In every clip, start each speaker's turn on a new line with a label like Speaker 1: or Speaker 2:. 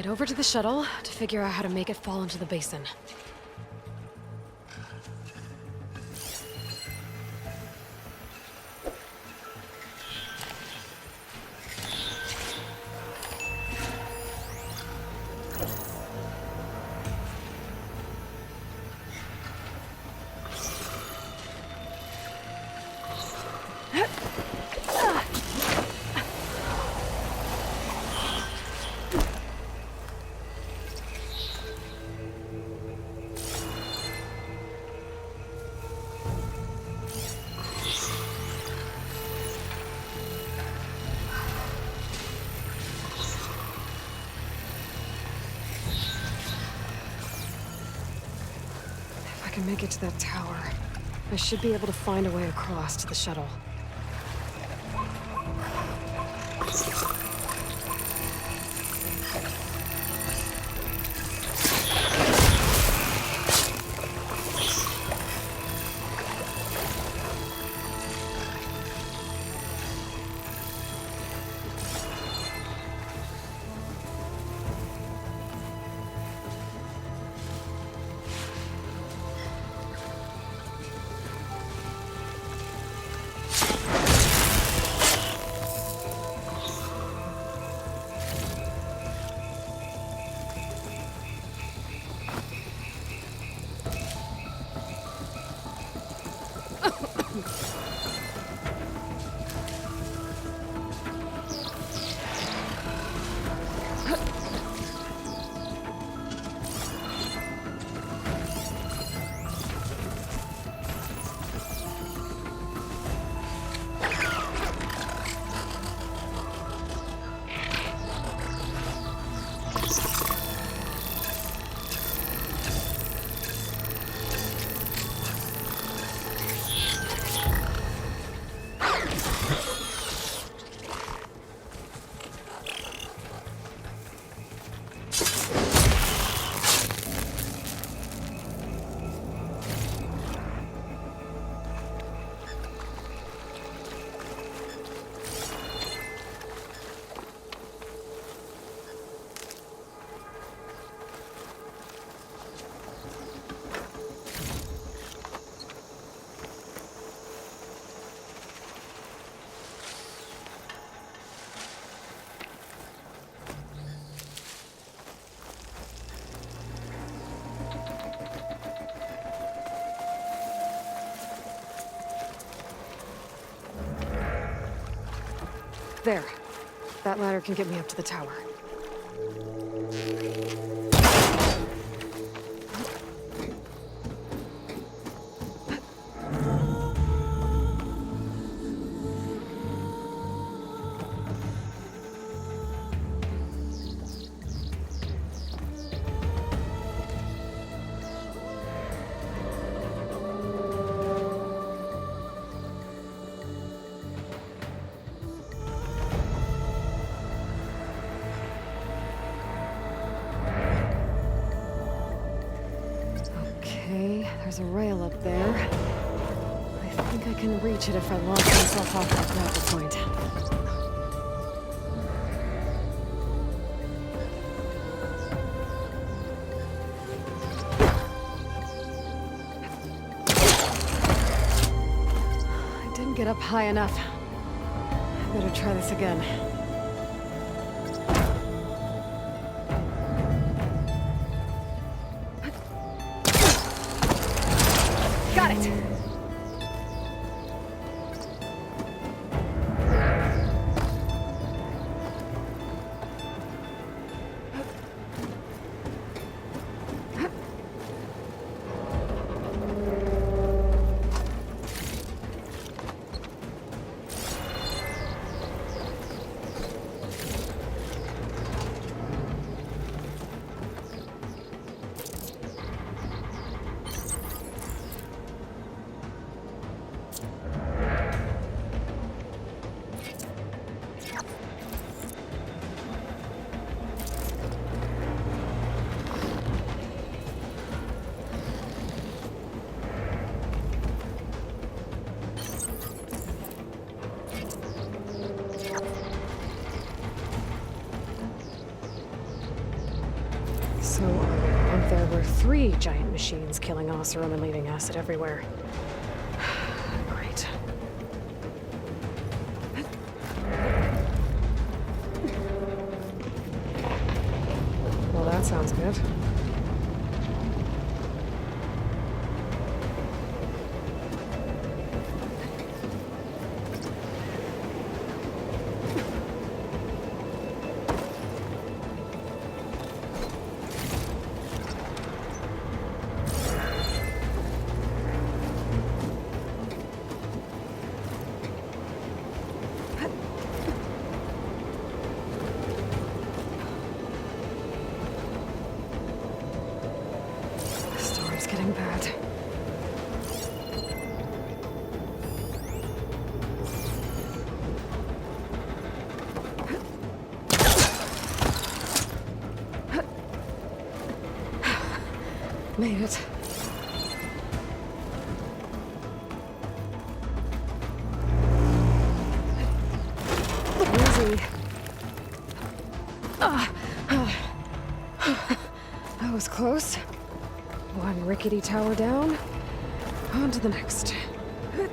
Speaker 1: Get over to the shuttle to figure out how to make it fall into the basin. If I can make it to that tower, I should be able to find a way across to the shuttle. There. That ladder can get me up to the tower. There's a rail up there. I think I can reach it if I launch myself off that grapple point. I didn't get up high enough. I better try this again. Got it! So, if there were 3 giant machines killing Oseram and leaving acid everywhere. Great. Well, that sounds good. Getting bad. Made it. Easy. That was close. One rickety tower down, on to the next. I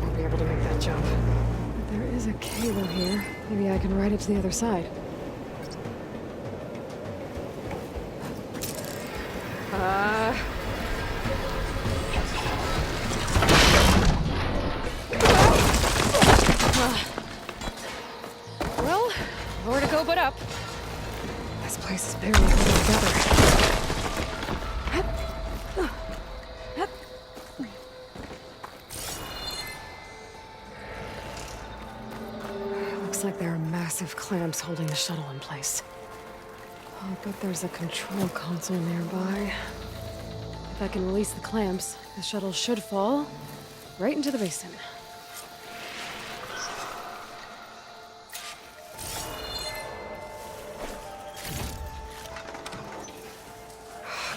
Speaker 1: won't be able to make that jump. But there is a cable here. Maybe I can ride it to the other side. Well, nowhere to go but up. This place is barely holding together. Looks like there are massive clamps holding the shuttle in place. I'll bet there's a control console nearby. If I can release the clamps, the shuttle should fall right into the basin.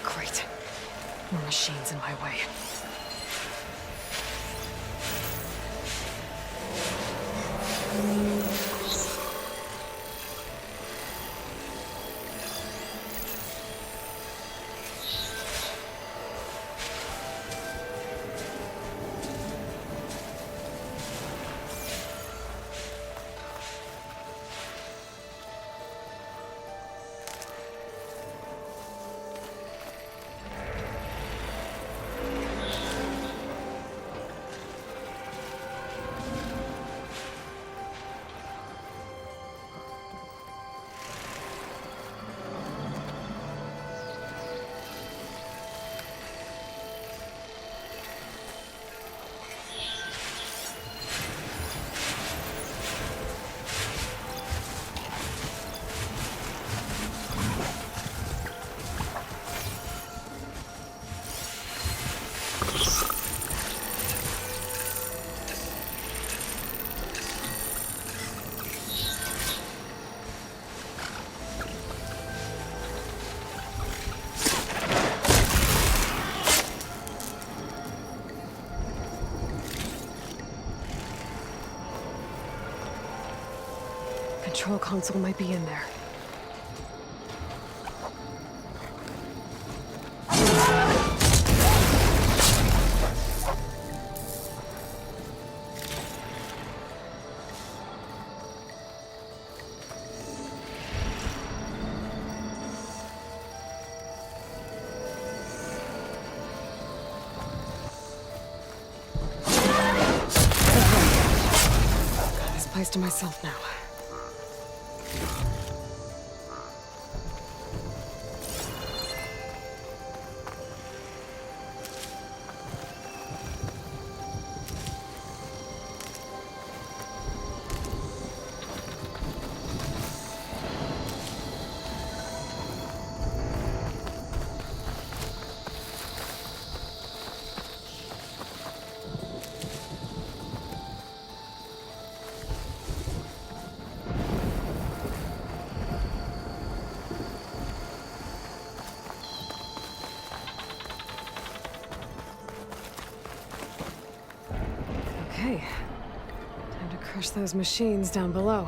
Speaker 1: Great. More machines in my way. Control console might be in there. Got this place to myself now. Okay. Time to crush those machines down below.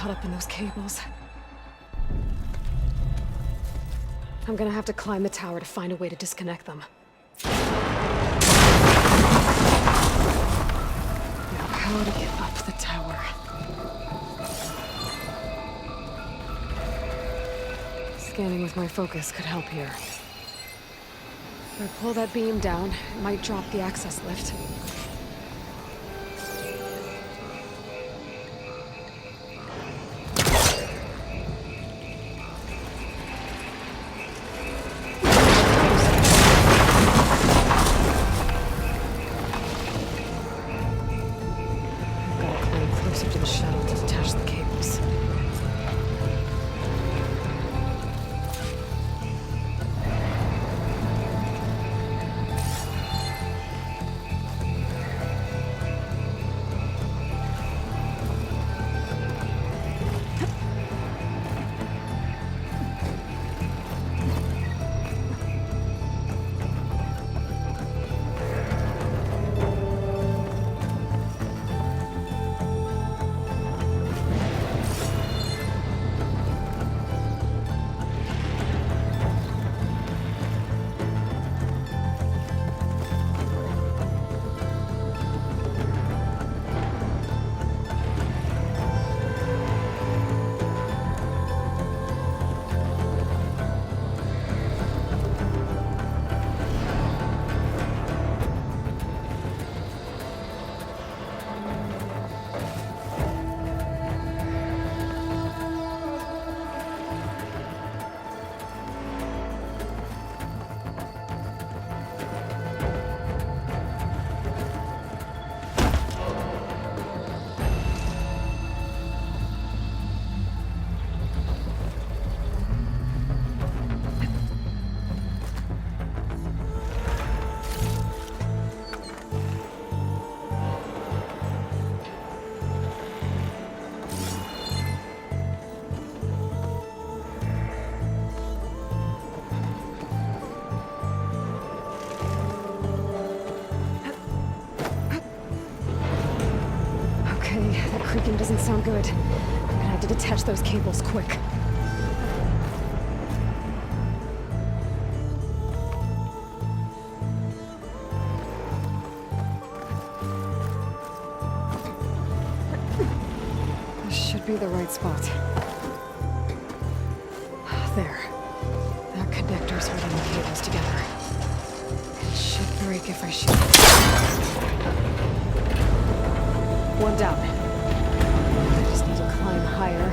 Speaker 1: caught up in those cables. I'm gonna have to climb the tower to find a way to disconnect them. Now, how to get up the tower? Scanning with my focus could help here. If I pull that beam down, it might drop the access lift. Creaking doesn't sound good. I'm gonna have to detach those cables quick. This should be the right spot. There. That connector's holding the cables together. It should break if I shoot it. One down. Climb higher.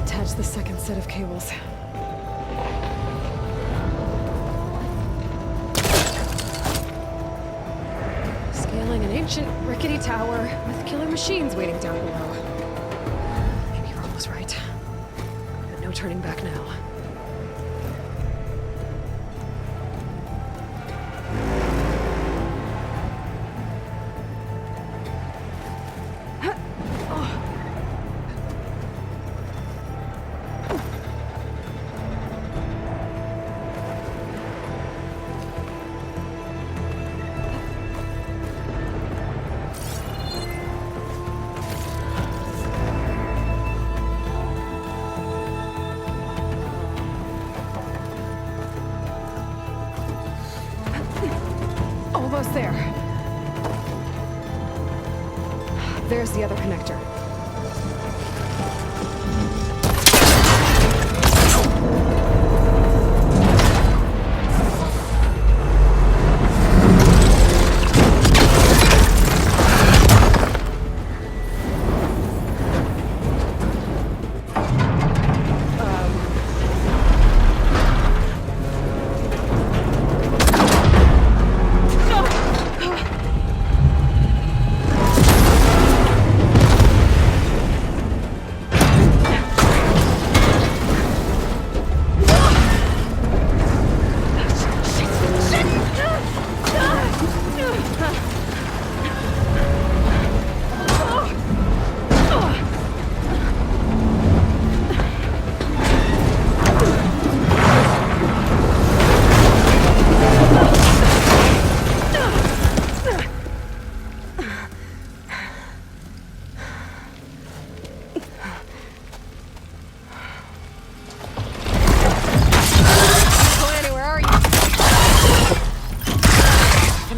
Speaker 1: Detach the second set of cables. Scaling an ancient, rickety tower with killer machines waiting down below. Maybe Ron was right. But no turning back now. Almost there. There's the other connector.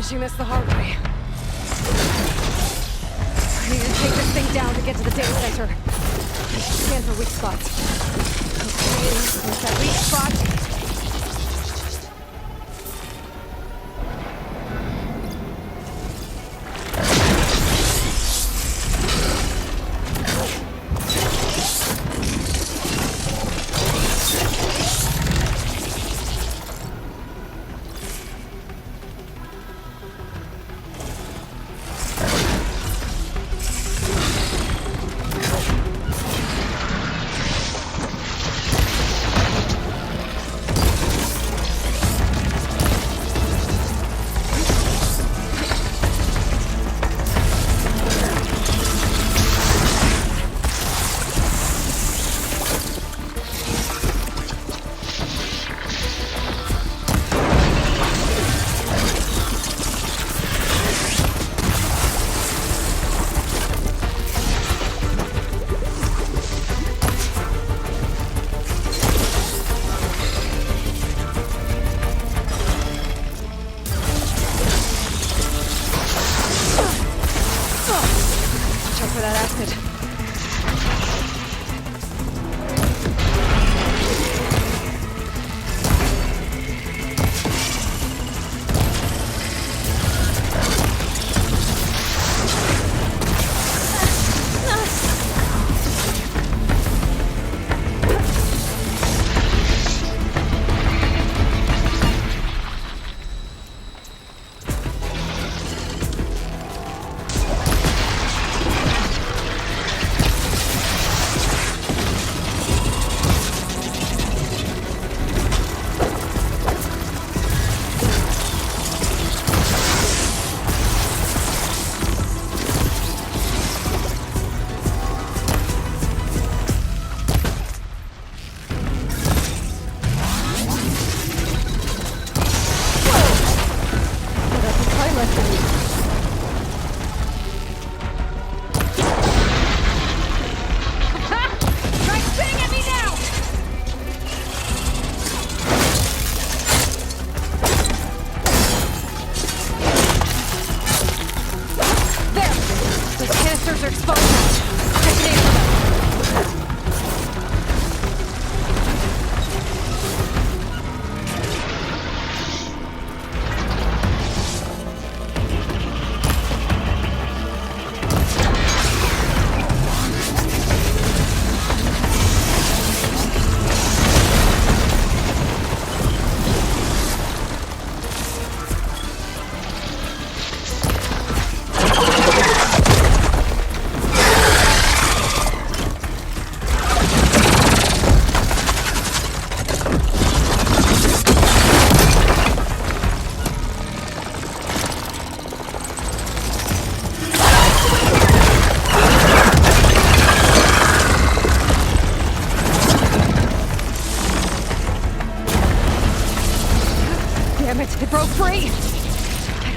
Speaker 1: finishing this the hard way. I need to take this thing down to get to the data center. Scan for weak spots. Okay, there's that weak spot.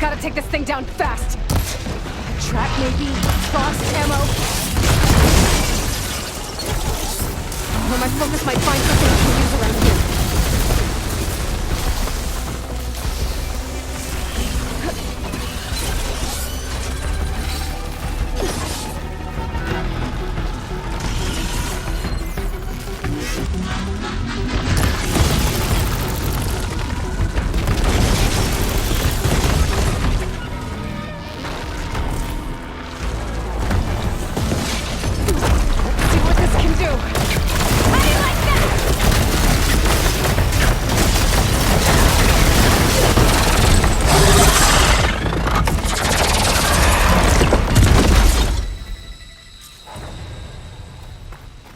Speaker 1: Gotta take this thing down fast. A trap, maybe? Frost ammo? Or my focus might find something I can use around here.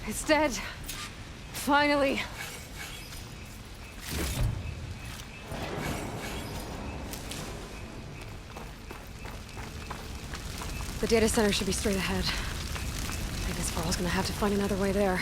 Speaker 1: It's dead. Finally. The data center should be straight ahead. I guess Varl's gonna have to find another way there.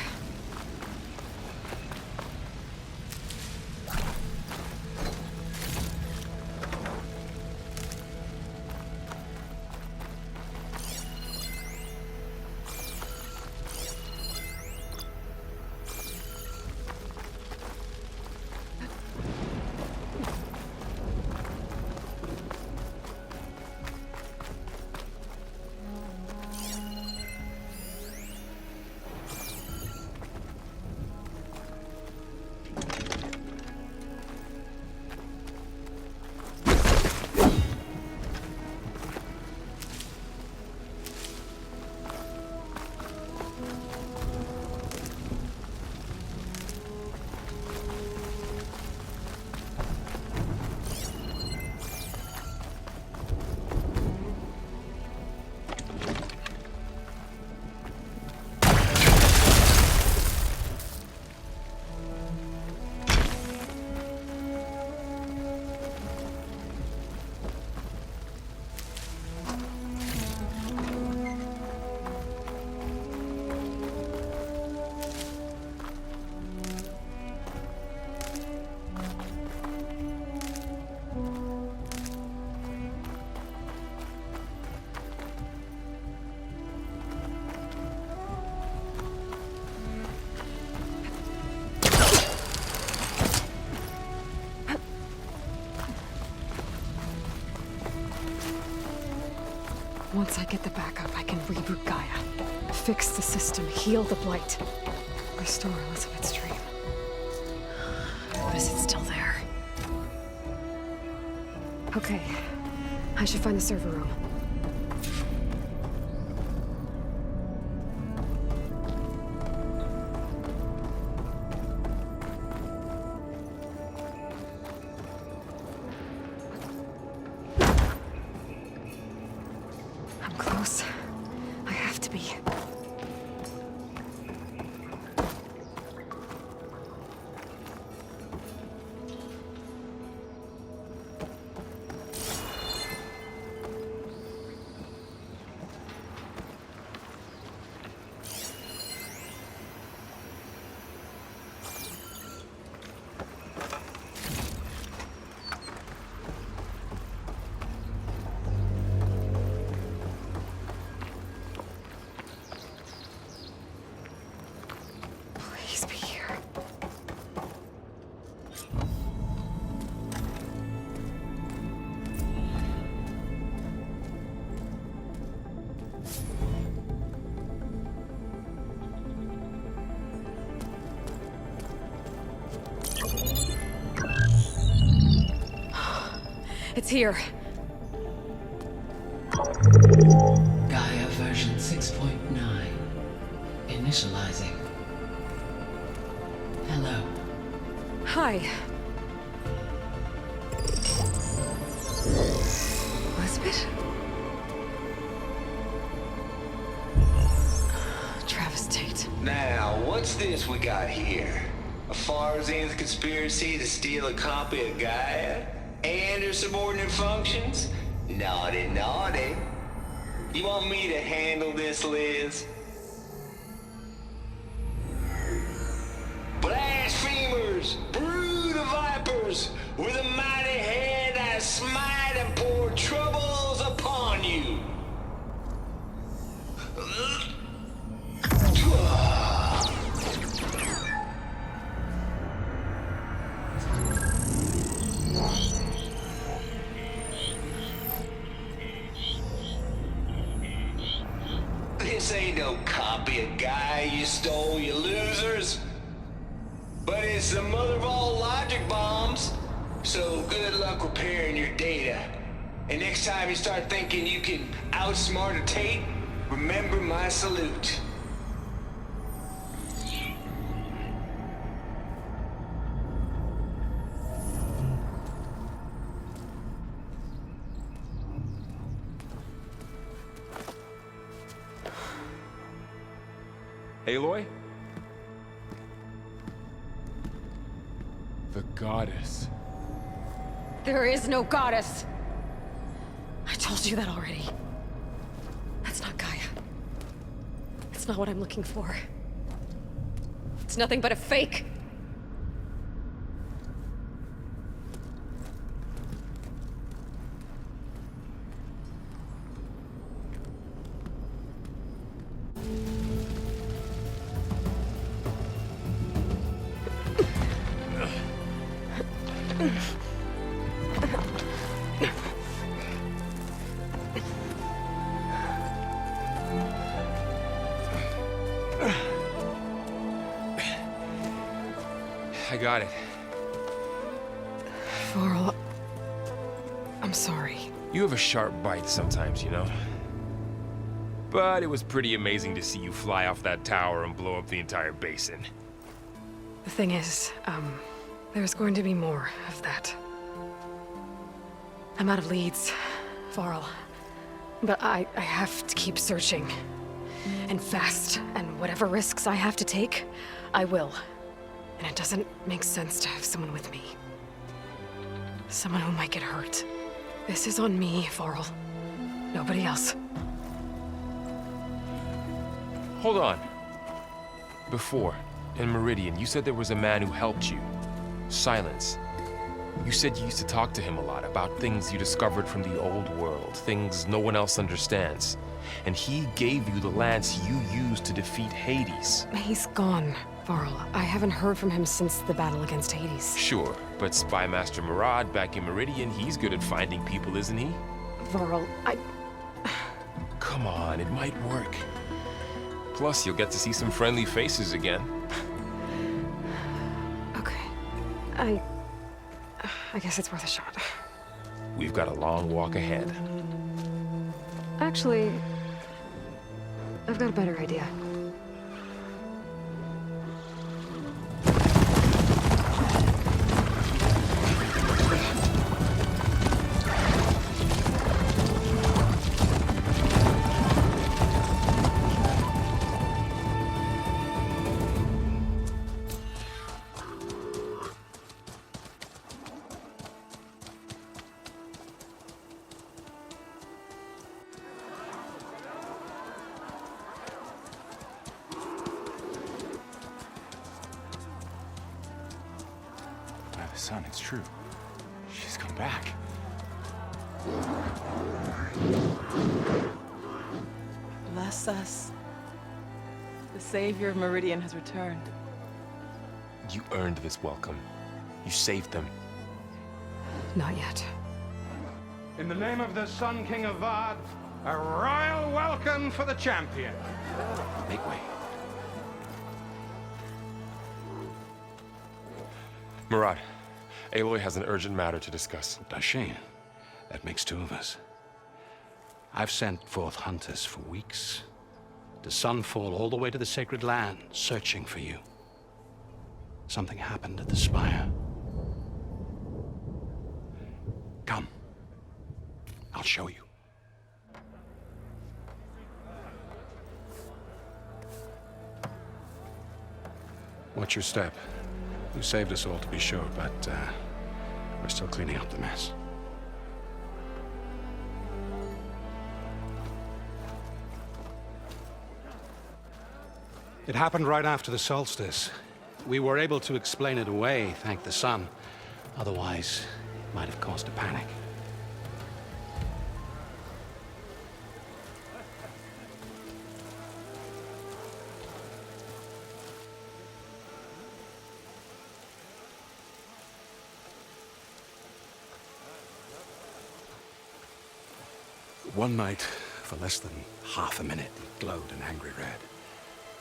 Speaker 1: Once I get the backup, I can reboot Gaia. Fix the system, heal the Blight. Restore Elizabeth's dream. But is it still there? Okay. I should find the server room. I'm close. I have to be. Please be here. It's here.
Speaker 2: Gaia version 6.9. Initializing. Hello.
Speaker 1: Hi. Elizabeth? Travis Tate.
Speaker 3: Now, what's this we got here? A Farzian's conspiracy to steal a copy of Gaia? And her subordinate functions? Naughty, naughty. You want me to handle this, Liz? Blasphemers! Brood of vipers! With a mighty hand I smite and pour troubles upon you! This ain't no copy of Gaia you stole, you losers! But it's the mother of all logic bombs. So good luck repairing your data. And next time you start thinking you can outsmart a Tate, remember my salute.
Speaker 4: Aloy? The goddess.
Speaker 1: There is no goddess. I told you that already. That's not Gaia. It's not what I'm looking for. It's nothing but a fake.
Speaker 4: I got it.
Speaker 1: Varl, I'm sorry.
Speaker 4: You have a sharp bite sometimes, you know? But it was pretty amazing to see you fly off that tower and blow up the entire basin.
Speaker 1: The thing is, there's going to be more of that. I'm out of leads, Varl. But I have to keep searching. And fast, and whatever risks I have to take, I will. And it doesn't make sense to have someone with me. Someone who might get hurt. This is on me, Varl. Nobody else.
Speaker 4: Hold on. Before, in Meridian, you said there was a man who helped you. Silence. You said you used to talk to him a lot about things you discovered from the old world, things no one else understands. And he gave you the lance you used to defeat Hades.
Speaker 1: He's gone, Varl. I haven't heard from him since the battle against Hades.
Speaker 4: Sure, but Spymaster Murad back in Meridian, he's good at finding people, isn't he?
Speaker 1: Varl,
Speaker 4: come on, it might work. Plus, you'll get to see some friendly faces again.
Speaker 1: Okay. I guess it's worth a shot.
Speaker 4: We've got a long walk ahead.
Speaker 1: Actually, I've got a better idea.
Speaker 5: Son, it's true. She's come back.
Speaker 6: Bless us. The savior of Meridian has returned.
Speaker 4: You earned this welcome. You saved them.
Speaker 1: Not yet.
Speaker 7: In the name of the Sun King of Vard, a royal welcome for the champion.
Speaker 5: Make way.
Speaker 4: Murad, Aloy has an urgent matter to discuss.
Speaker 5: Dashane, that makes two of us. I've sent forth hunters for weeks. To Sunfall all the way to the Sacred Land, searching for you. Something happened at the Spire. Come. I'll show you. Watch your step. You saved us all, to be sure, but we're still cleaning up the mess. It happened right after the solstice. We were able to explain it away, thank the sun. Otherwise, it might have caused a panic. One night, for less than half a minute, it glowed an angry red.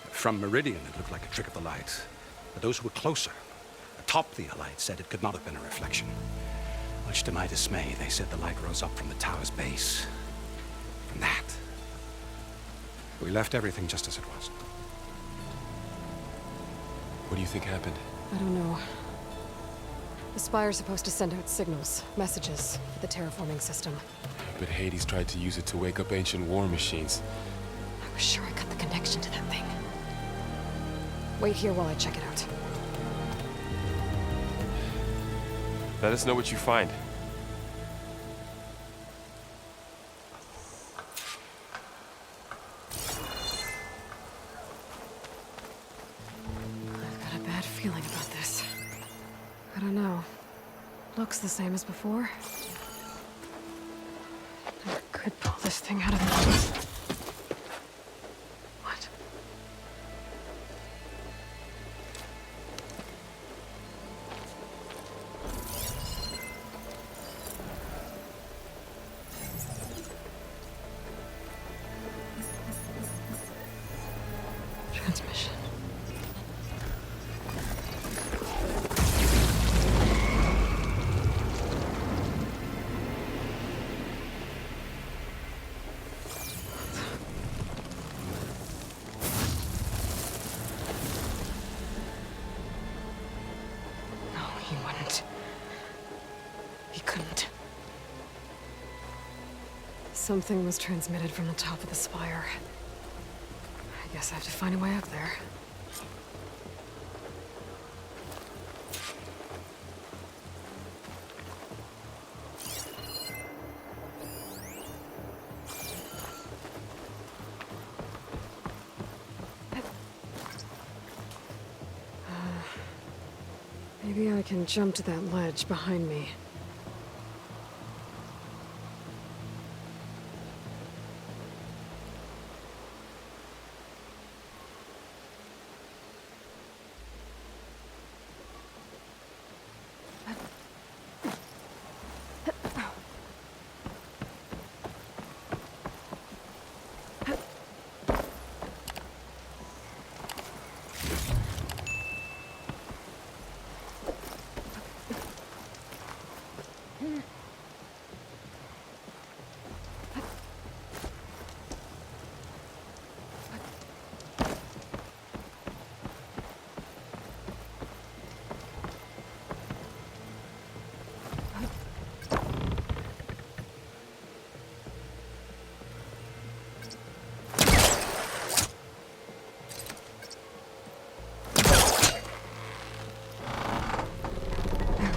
Speaker 5: From Meridian, it looked like a trick of the light. But those who were closer, atop the light, said it could not have been a reflection. Much to my dismay, they said the light rose up from the tower's base. From that, we left everything just as it was.
Speaker 4: What do you think happened?
Speaker 1: I don't know. The Spire's supposed to send out signals, messages, for the terraforming system.
Speaker 4: But Hades tried to use it to wake up ancient war machines.
Speaker 1: I was sure I cut the connection to that thing. Wait here while I check it out.
Speaker 4: Let us know what you find.
Speaker 1: I've got a bad feeling about this. I don't know. Looks the same as before. I could pull this thing out of the... What? Transmission. No, he wouldn't. He couldn't. Something was transmitted from the top of the spire. I guess I have to find a way up there. Maybe I can jump to that ledge behind me.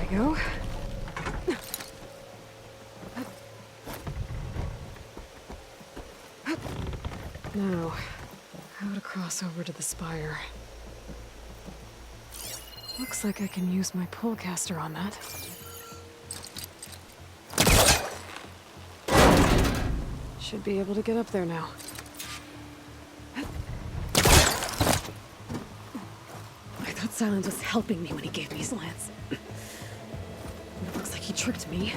Speaker 1: Go. Now, how to cross over to the spire. Looks like I can use my pullcaster on that. Should be able to get up there now. I thought Silence was helping me when he gave me his lance. It looks like he tricked me.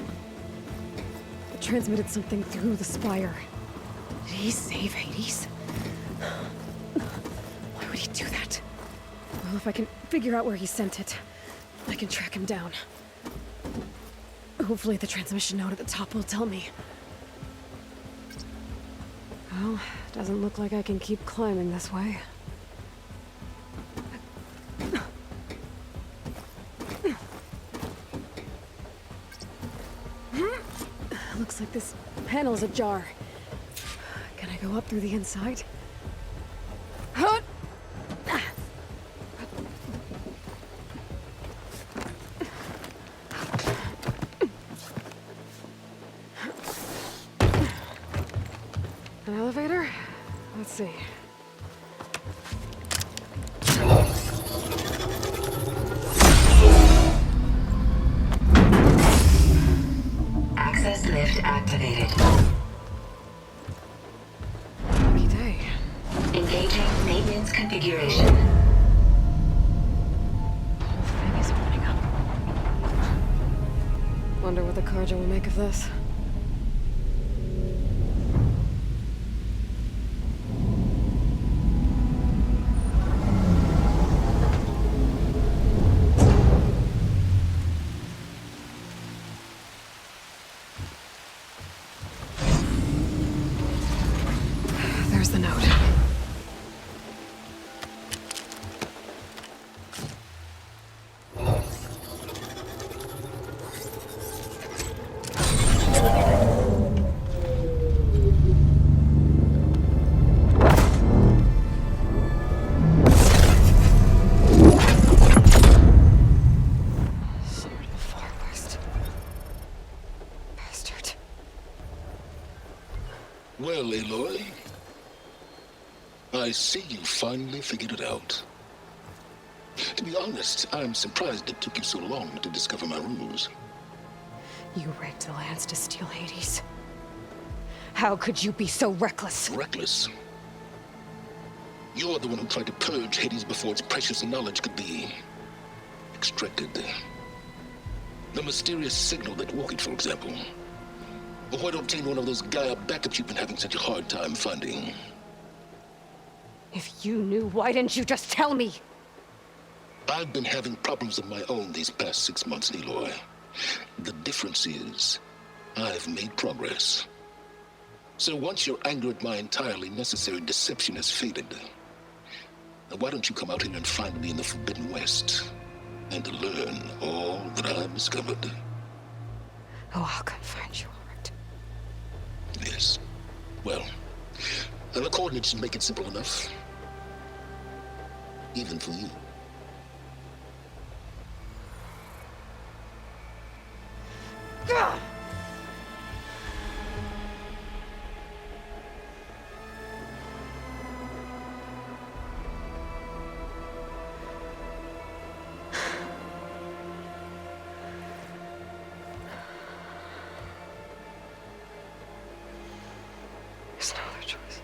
Speaker 1: It transmitted something through the spire. Did he save Hades? Why would he do that? Well, if I can figure out where he sent it, I can track him down. Hopefully the transmission node at the top will tell me. Well, doesn't look like I can keep climbing this way. Looks like this panel is ajar. Can I go up through the inside? An elevator? Let's see.
Speaker 8: Access lift activated.
Speaker 1: Lucky day.
Speaker 8: Engaging maintenance configuration.
Speaker 1: The whole thing is opening up. Wonder what the Karja will make of this. There's the note. Sword of the Far West. Bastard.
Speaker 9: Well, Aloy, I see you finally figured it out. To be honest, I'm surprised it took you so long to discover my ruse.
Speaker 1: You rigged the lance to steal Hades. How could you be so reckless?
Speaker 9: Reckless? You're the one who tried to purge Hades before its precious knowledge could be extracted. The mysterious signal that woke it, for example. Or why to obtain one of those Gaia backups you've been having such a hard time finding.
Speaker 1: If you knew, why didn't you just tell me?
Speaker 9: I've been having problems of my own these past 6 months, Aloy. The difference is, I've made progress. So once your anger at my entirely necessary deception has faded, now why don't you come out here and find me in the Forbidden West, and learn all that I've discovered?
Speaker 1: Oh, I'll come find you, all right.
Speaker 9: Yes. Well, the coordinates make it simple enough. Even for you.
Speaker 1: There's no other choice.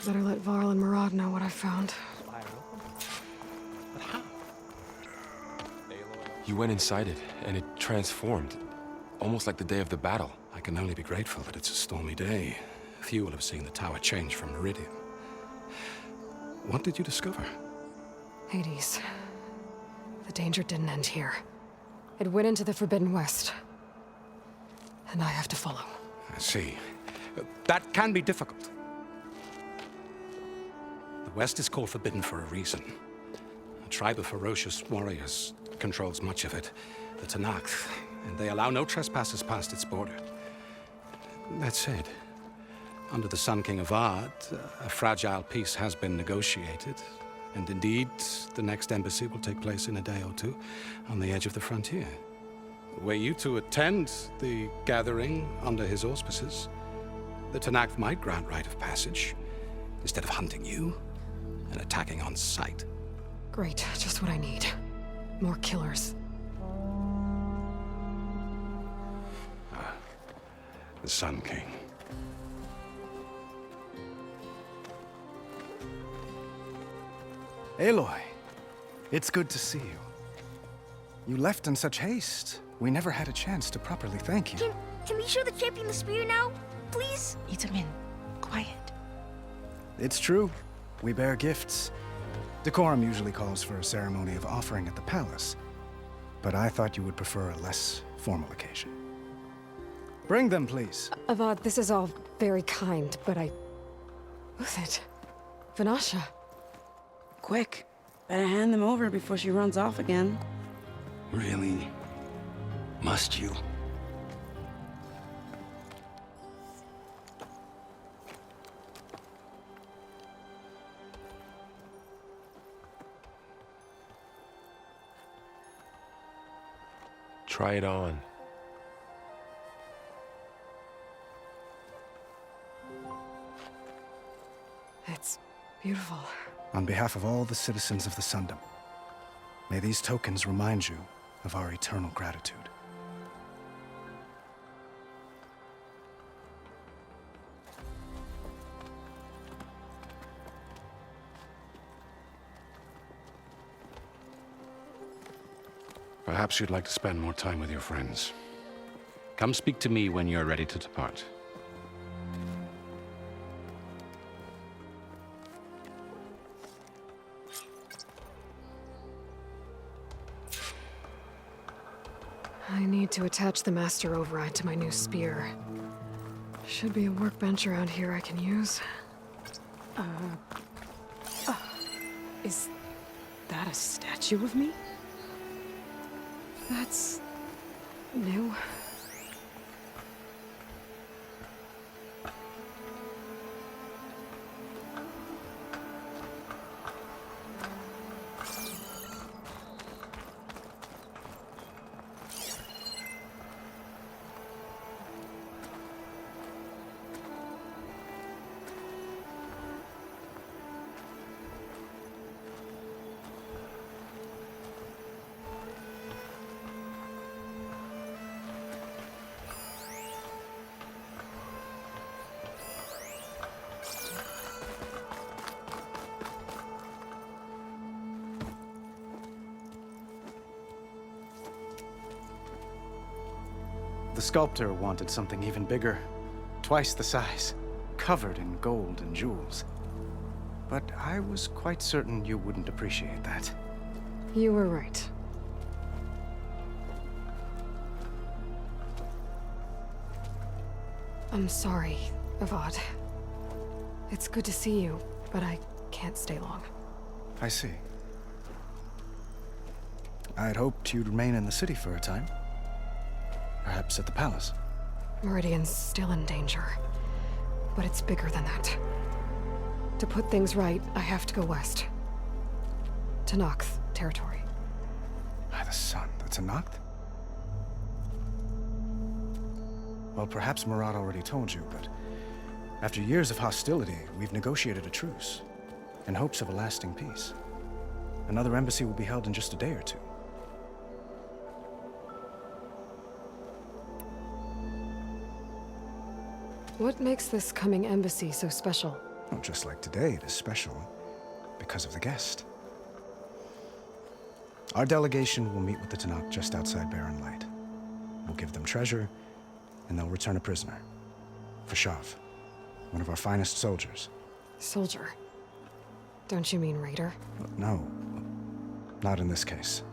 Speaker 1: Better let Varl and Murad know what I found.
Speaker 4: You went inside it, and it transformed. Almost like the day of the battle.
Speaker 5: I can only be grateful that it's a stormy day. Few will have seen the tower change from Meridian. What did you discover?
Speaker 1: Hades. The danger didn't end here. It went into the Forbidden West. And I have to follow.
Speaker 5: I see. That can be difficult. The West is called Forbidden for a reason. A tribe of ferocious warriors controls much of it, the Tenakth, and they allow no trespassers past its border. That said, under the Sun King of Ard, a fragile peace has been negotiated, and indeed, the next embassy will take place in a day or two on the edge of the frontier. Were you to attend the gathering under his auspices, the Tenakth might grant right of passage, instead of hunting you and attacking on sight.
Speaker 1: Great, just what I need. More killers.
Speaker 5: The Sun King.
Speaker 10: Aloy, it's good to see you. You left in such haste. We never had a chance to properly thank you.
Speaker 11: Can we show the champion the spear now? Please?
Speaker 6: Itamin, quiet.
Speaker 10: It's true. We bear gifts. Decorum usually calls for a ceremony of offering at the palace, but I thought you would prefer a less formal occasion. Bring them, please.
Speaker 1: Avad, this is all very kind, but Who's it? Vanasha.
Speaker 6: Quick. Better hand them over before she runs off again.
Speaker 3: Really? Must you?
Speaker 4: Try it on.
Speaker 1: It's beautiful.
Speaker 10: On behalf of all the citizens of the Sundom, may these tokens remind you of our eternal gratitude.
Speaker 5: Perhaps you'd like to spend more time with your friends. Come speak to me when you're ready to depart.
Speaker 1: I need to attach the master override to my new spear. Should be a workbench around here I can use. Is that a statue of me? That's new.
Speaker 10: The sculptor wanted something even bigger, twice the size, covered in gold and jewels. But I was quite certain you wouldn't appreciate that.
Speaker 1: You were right. I'm sorry, Avad. It's good to see you, but I can't stay long.
Speaker 10: I see. I'd hoped you'd remain in the city for a time. Perhaps at the palace.
Speaker 1: Meridian's still in danger, but it's bigger than that. To put things right, I have to go west. To Tenakth territory.
Speaker 10: By the sun, that's a Tenakth? Well, perhaps Murad already told you, but after years of hostility, we've negotiated a truce in hopes of a lasting peace. Another embassy will be held in just a day or two.
Speaker 1: What makes this coming embassy so special?
Speaker 10: Well, just like today, it is special because of the guest. Our delegation will meet with the Tenakth just outside Barren Light. We'll give them treasure, and they'll return a prisoner. Vashav, one of our finest soldiers.
Speaker 1: Soldier? Don't you mean raider?
Speaker 10: No, not in this case.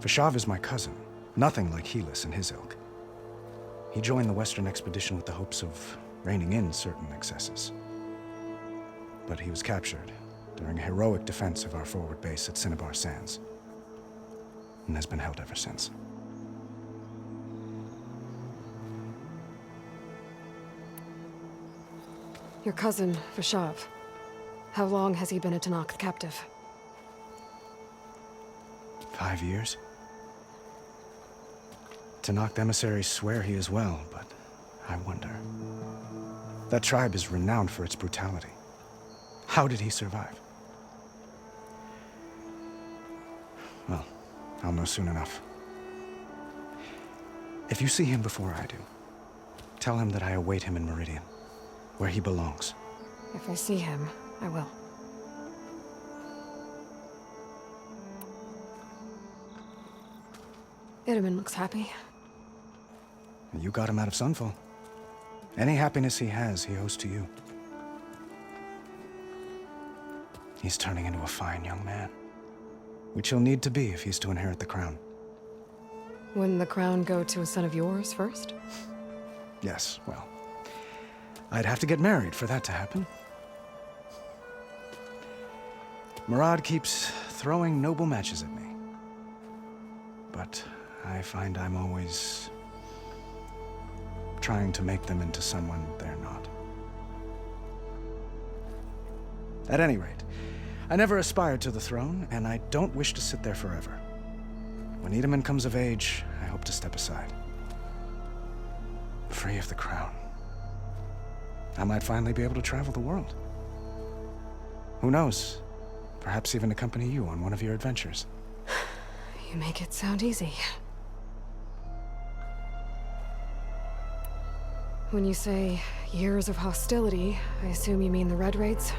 Speaker 10: Vashav is my cousin, nothing like Helis and his ilk. He joined the Western expedition with the hopes of reining in certain excesses. But he was captured during a heroic defense of our forward base at Cinnabar Sands, and has been held ever since.
Speaker 1: Your cousin, Vashav. How long has he been a Tanakh captive?
Speaker 10: 5 years? Tanakh emissaries swear he is well, but I wonder. That tribe is renowned for its brutality. How did he survive? Well, I'll know soon enough. If you see him before I do, tell him that I await him in Meridian, where he belongs.
Speaker 1: If I see him, I will. Itaman looks happy.
Speaker 10: You got him out of Sunfall. Any happiness he has, he owes to you. He's turning into a fine young man, which he'll need to be if he's to inherit the crown.
Speaker 1: Wouldn't the crown go to a son of yours first?
Speaker 10: Yes, well, I'd have to get married for that to happen. Murad keeps throwing noble matches at me. But I find I'm always trying to make them into someone they're not. At any rate, I never aspired to the throne, and I don't wish to sit there forever. When Itaman comes of age, I hope to step aside. Free of the crown. I might finally be able to travel the world. Who knows? Perhaps even accompany you on one of your adventures.
Speaker 1: You make it sound easy. When you say years of hostility, I assume you mean the Red Raids?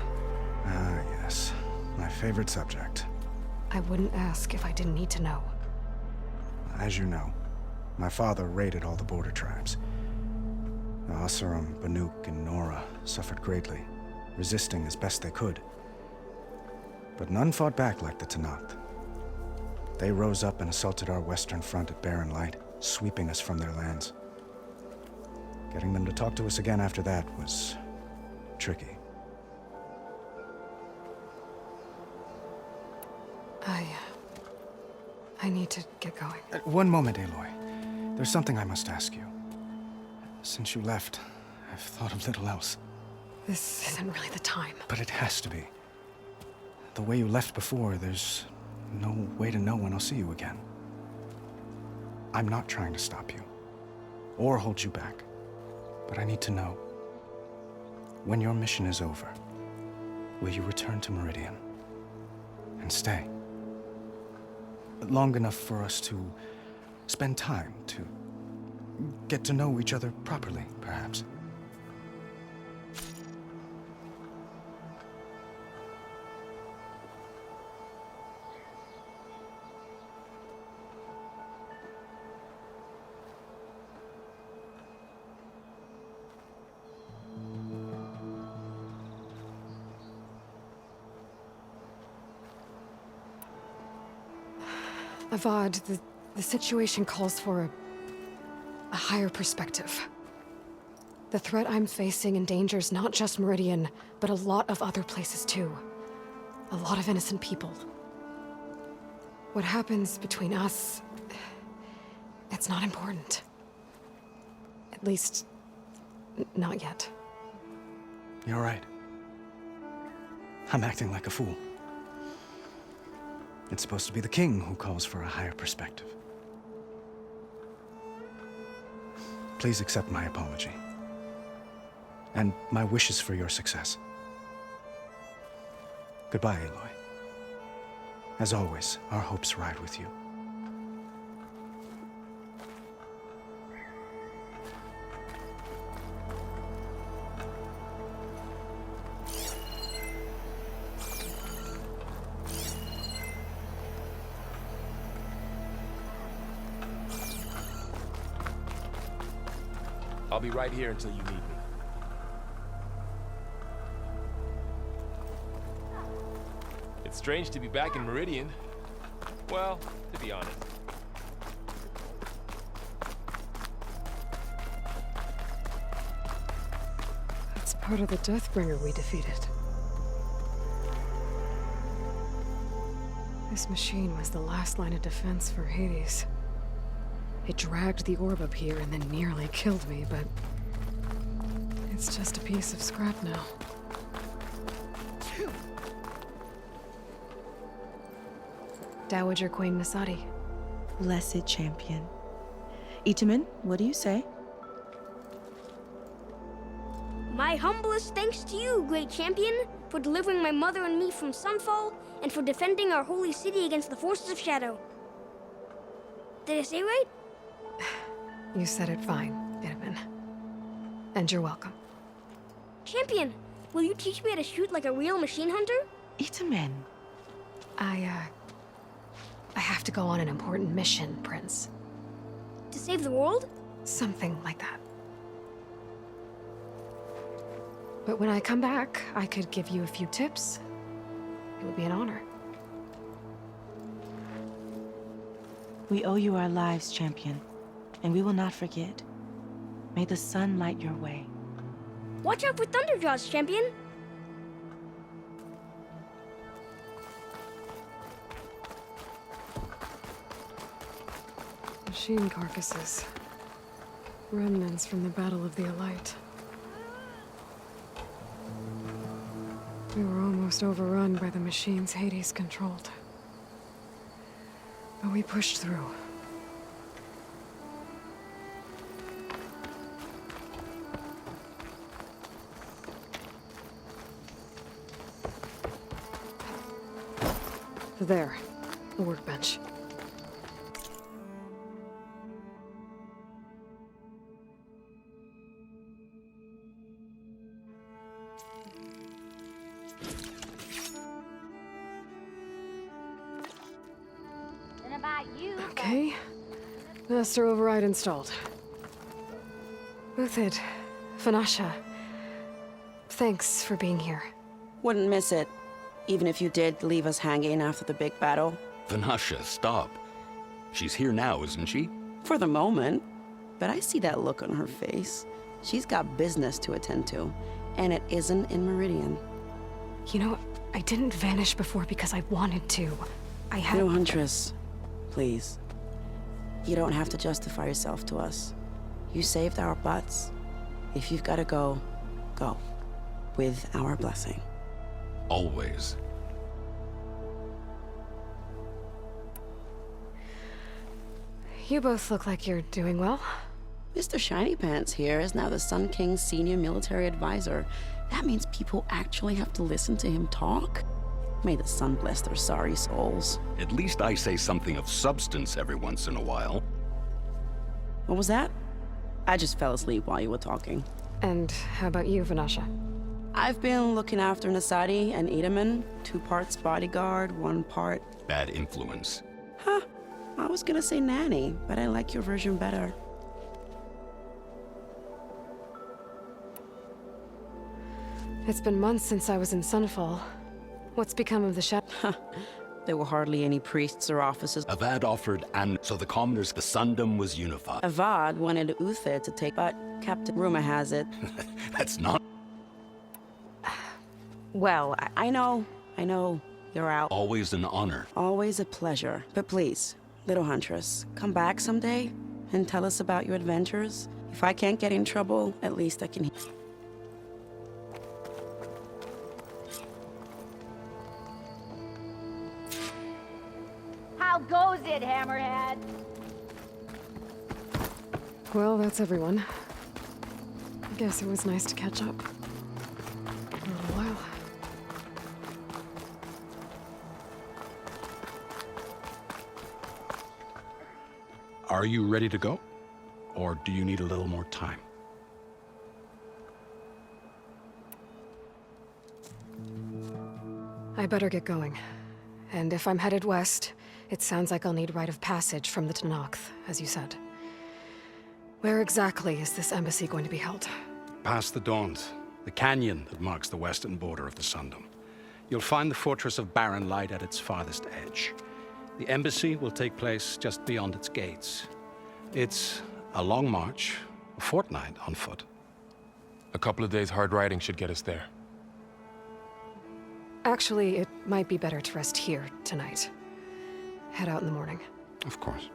Speaker 10: Ah, yes. My favorite subject.
Speaker 1: I wouldn't ask if I didn't need to know.
Speaker 10: As you know, my father raided all the border tribes. The Asuram, Banuk, and Nora suffered greatly, resisting as best they could. But none fought back like the Tanakh. They rose up and assaulted our western front at Barren Light, sweeping us from their lands. Getting them to talk to us again after that was tricky.
Speaker 1: I need to get going.
Speaker 10: One moment, Aloy. There's something I must ask you. Since you left, I've thought of little else.
Speaker 1: This isn't really the time.
Speaker 10: But it has to be. The way you left before, there's no way to know when I'll see you again. I'm not trying to stop you, or hold you back. But I need to know, when your mission is over, will you return to Meridian and stay? Long enough for us to spend time, to get to know each other properly, perhaps.
Speaker 1: Avad, the situation calls for a higher perspective. The threat I'm facing endangers not just Meridian, but a lot of other places too. A lot of innocent people. What happens between us, it's not important. At least, not yet.
Speaker 10: You're right. I'm acting like a fool. It's supposed to be the king who calls for a higher perspective. Please accept my apology. And my wishes for your success. Goodbye, Aloy. As always, our hopes ride with you.
Speaker 4: I'll be right here until you need me. It's strange to be back in Meridian. Well, to be honest.
Speaker 1: That's part of the Deathbringer we defeated. This machine was the last line of defense for Hades. It dragged the orb up here and then nearly killed me, but it's just a piece of scrap now. Dowager Queen Masadi.
Speaker 12: Blessed champion. Itamen, what do you say?
Speaker 11: My humblest thanks to you, great champion, for delivering my mother and me from Sunfall, and for defending our holy city against the forces of Shadow. Did I say right?
Speaker 1: You said it fine, Itamen. And you're welcome.
Speaker 11: Champion, will you teach me how to shoot like a real machine hunter?
Speaker 12: Itamen.
Speaker 1: I have to go on an important mission, Prince.
Speaker 11: To save the world?
Speaker 1: Something like that. But when I come back, I could give you a few tips. It would be an honor.
Speaker 12: We owe you our lives, champion, and we will not forget. May the sun light your way.
Speaker 11: Watch out for Thunderjaws, champion!
Speaker 1: Machine carcasses. Remnants from the Battle of the Aloy. We were almost overrun by the machines Hades controlled. But we pushed through. There, the workbench. Okay, master override installed. Uthid, Vanasha, thanks for being here.
Speaker 13: Wouldn't miss it, even if you did leave us hanging after the big battle.
Speaker 5: Vanasha, stop. She's here now, isn't she?
Speaker 13: For the moment, but I see that look on her face. She's got business to attend to, and it isn't in Meridian.
Speaker 1: You know, I didn't vanish before because I wanted to. I had—
Speaker 13: No, Huntress. Please. You don't have to justify yourself to us. You saved our butts. If you've got to go, go. With our blessing.
Speaker 5: Always.
Speaker 1: You both look like you're doing well.
Speaker 13: Mr. Shiny Pants here is now the Sun King's senior military advisor. That means people actually have to listen to him talk? May the sun bless their sorry souls.
Speaker 5: At least I say something of substance every once in a while.
Speaker 13: What was that? I just fell asleep while you were talking.
Speaker 1: And how about you, Vanasha?
Speaker 13: I've been looking after Nasadi and Itamen. 2 parts bodyguard, 1 part...
Speaker 5: Bad influence.
Speaker 13: Huh. I was gonna say nanny, but I like your version better.
Speaker 1: It's been months since I was in Sunfall. What's become of the Shadow?
Speaker 13: There were hardly any priests or officers.
Speaker 5: Avad offered, and so the commoners, the Sundom was unified.
Speaker 13: Avad wanted Uther to take, but Captain, rumor has it.
Speaker 5: That's not...
Speaker 13: Well, I know, you're out.
Speaker 5: Always an honor.
Speaker 13: Always a pleasure. But please, little Huntress, come back someday and tell us about your adventures. If I can't get in trouble, at least I can...
Speaker 14: How goes it, Hammerhead?
Speaker 1: Well, that's everyone. I guess it was nice to catch up. For a little while.
Speaker 5: Are you ready to go? Or do you need a little more time?
Speaker 1: I better get going. And if I'm headed west, it sounds like I'll need rite of passage from the Tenakth, as you said. Where exactly is this embassy going to be held?
Speaker 5: Past the Daunt, the canyon that marks the western border of the Sundom. You'll find the fortress of Barren Light at its farthest edge. The embassy will take place just beyond its gates. It's a long march, a fortnight on foot.
Speaker 4: A couple of days hard riding should get us there.
Speaker 1: Actually, it might be better to rest here tonight. Head out in the morning.
Speaker 5: Of course.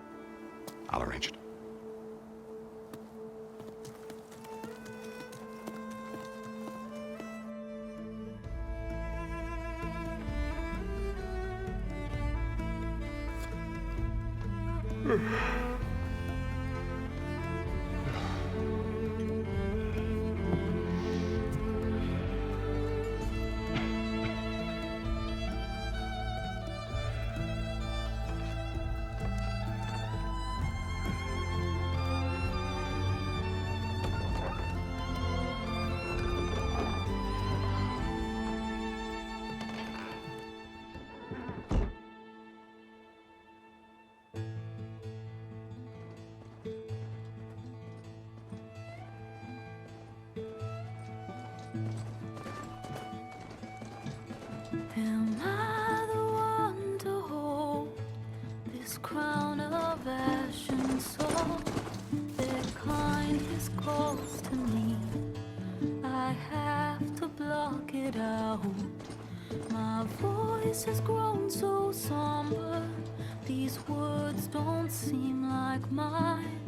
Speaker 5: I'll arrange it.
Speaker 15: Am I the one to hold this crown of ash and salt? Their kindness calls to me. I have to block it out. My voice has grown so somber. These words don't seem like mine,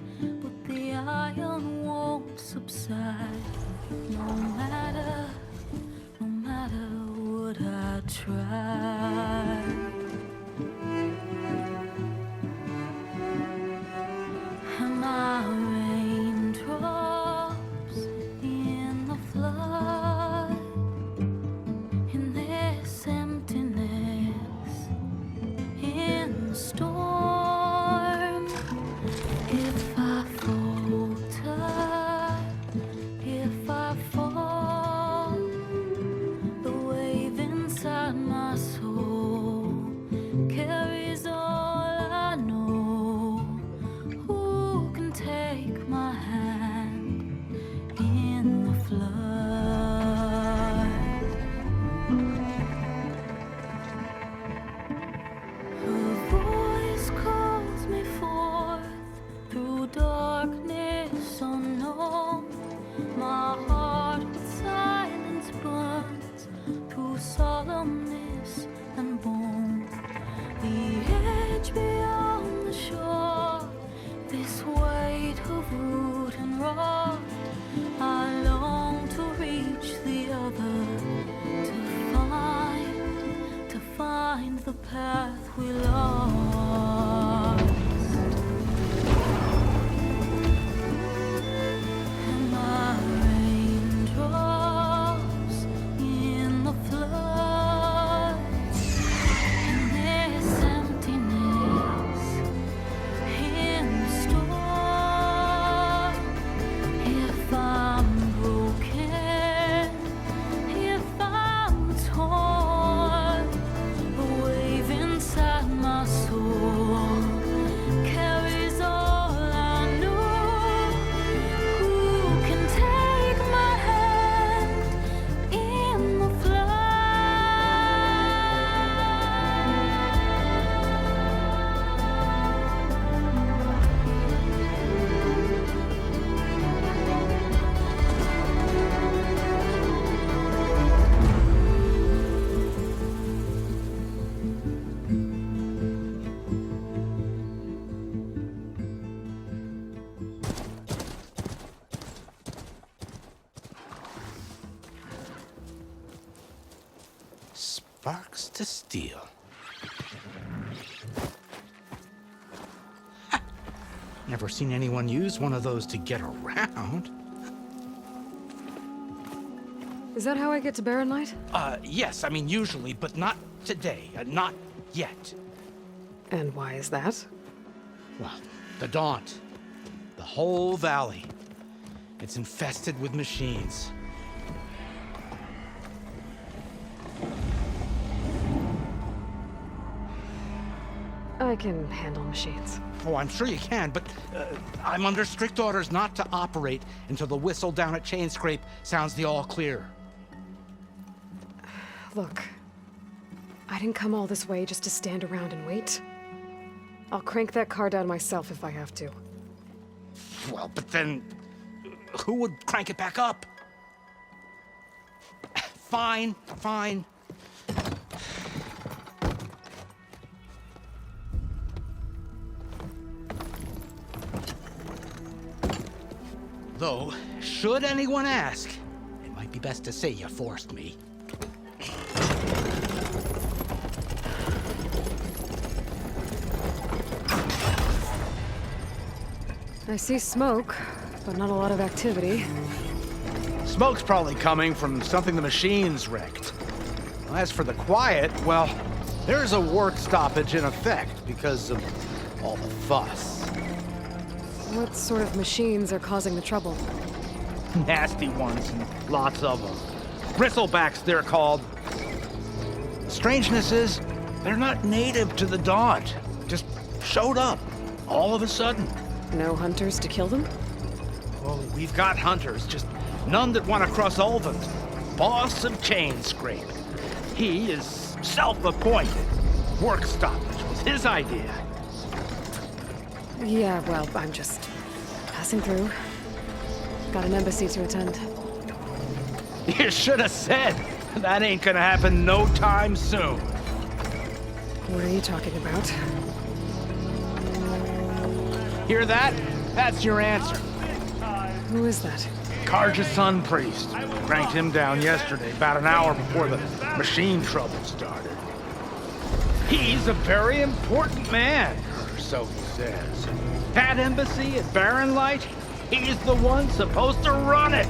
Speaker 15: but the iron won't subside. No matter what I try. And my raindrops in the flood, in this emptiness, in the storm. If I falter, if I fall, the wave inside my soul carries all I know. Who can take my hand in the flood? Her voice calls me forth through darkness unknown. My heart with silence burns through solemnness and bone. The edge beyond the shore, this weight of root and rock. I long to reach the other, to find the path we lost. And my raindrops in the flood, in this emptiness, in the storm. If I'm broken, if I'm torn, the wave inside my soul carries all I know. Who can take my hand in the
Speaker 16: Sparks to steel. Ha! Never seen anyone use one of those to get around.
Speaker 1: Is that how I get to Barren Light?
Speaker 16: Yes, I mean usually, but not today. Not yet.
Speaker 1: And why is that?
Speaker 16: Well, the Daunt. The whole valley. It's infested with machines.
Speaker 1: I I can handle machines.
Speaker 16: Oh, I'm sure you can, but I'm under strict orders not to operate until the whistle down at Chainscrape sounds the all clear.
Speaker 1: Look, I didn't come all this way just to stand around and wait. I'll crank that car down myself if I have to.
Speaker 16: Well, but then who would crank it back up? Fine, fine. Though, should anyone ask, it might be best to say you forced me.
Speaker 1: I see smoke, but not a lot of activity.
Speaker 16: Smoke's probably coming from something the machines wrecked. As for the quiet, well, there's a work stoppage in effect because of all the fuss.
Speaker 1: What sort of machines are causing the trouble?
Speaker 16: Nasty ones, and lots of them. Bristlebacks, they're called. Strangeness is, they're not native to the Daunt. Just showed up, all of a sudden.
Speaker 1: No hunters to kill them?
Speaker 16: Well, we've got hunters, just none that want to cross Ulvund. Boss of Chainscrape. He is self-appointed. Work stoppage was his idea.
Speaker 1: Yeah, well, I'm just passing through. Got an embassy to attend.
Speaker 16: You should have said. That ain't gonna happen no time soon.
Speaker 1: What are you talking about?
Speaker 16: Hear that? That's your answer.
Speaker 1: Who is that?
Speaker 16: Karja's son priest. Cranked him down yesterday, about an hour before the machine trouble started. He's a very important man, or so he says. That embassy at Barren Light, he's the one supposed to run it.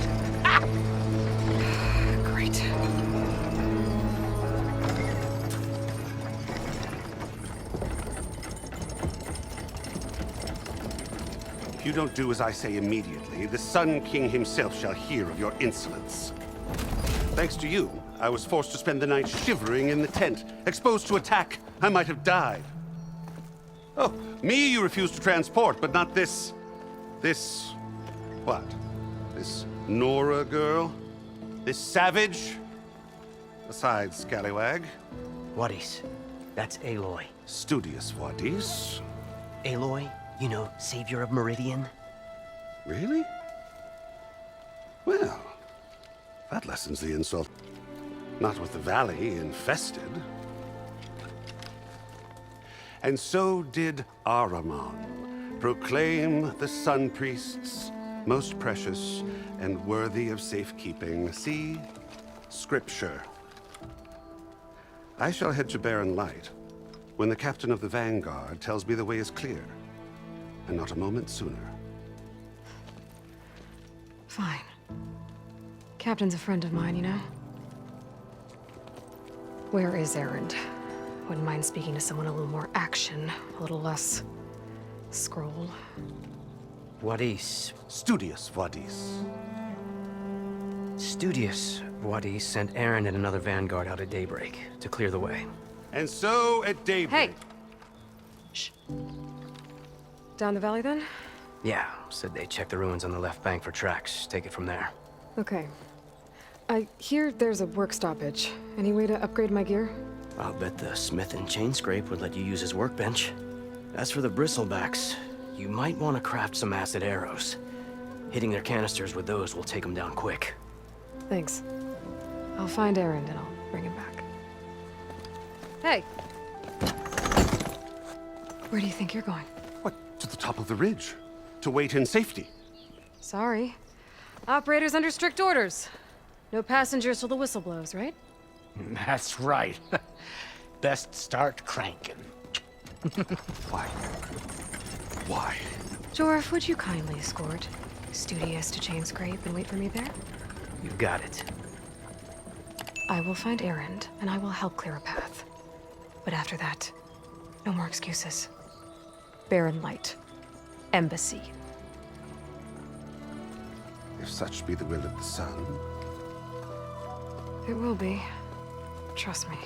Speaker 1: Great.
Speaker 5: If you don't do as I say immediately, the Sun King himself shall hear of your insolence. Thanks to you, I was forced to spend the night shivering in the tent. Exposed to attack, I might have died. Oh, me you refuse to transport, but not this... what? This Nora girl? This savage? Besides, scallywag.
Speaker 17: Wadis. That's Aloy.
Speaker 5: Studious Wadis.
Speaker 17: Aloy, you know, savior of Meridian.
Speaker 5: Really? Well, that lessens the insult. Not with the valley infested. And so did Ahriman proclaim the Sun Priests most precious and worthy of safekeeping. See? Scripture. I shall head to Barren Light when the captain of the Vanguard tells me the way is clear, and not a moment sooner.
Speaker 1: Fine. Captain's a friend of mine, you know? Where is Erend? Wouldn't mind speaking to someone a little more action, a little less scroll.
Speaker 17: Wadis.
Speaker 5: Studious Wadis.
Speaker 17: Studious Wadis sent Aaron and another Vanguard out at daybreak to clear the way.
Speaker 5: And so at daybreak...
Speaker 1: Hey! Shh. Down the valley, then?
Speaker 17: Yeah, said they checked the ruins on the left bank for tracks. Take it from there.
Speaker 1: Okay. I hear there's a work stoppage. Any way to upgrade my gear?
Speaker 17: I'll bet the smith in Chainscrape would let you use his workbench. As for the bristlebacks, you might want to craft some acid arrows. Hitting their canisters with those will take them down quick.
Speaker 1: Thanks. I'll find Erend and I'll bring him back. Hey! Where do you think you're going?
Speaker 5: What, to the top of the ridge? To wait in safety?
Speaker 1: Sorry. Operator's under strict orders. No passengers till the whistle blows, right?
Speaker 16: That's right. Best start cranking.
Speaker 5: Why? Why?
Speaker 1: Jorf, would you kindly escort Studious to Chainscrape and wait for me there?
Speaker 17: You got it.
Speaker 1: I will find Erend, and I will help clear a path. But after that, no more excuses. Barren Light. Embassy.
Speaker 5: If such be the will of the sun.
Speaker 1: It will be. Trust me.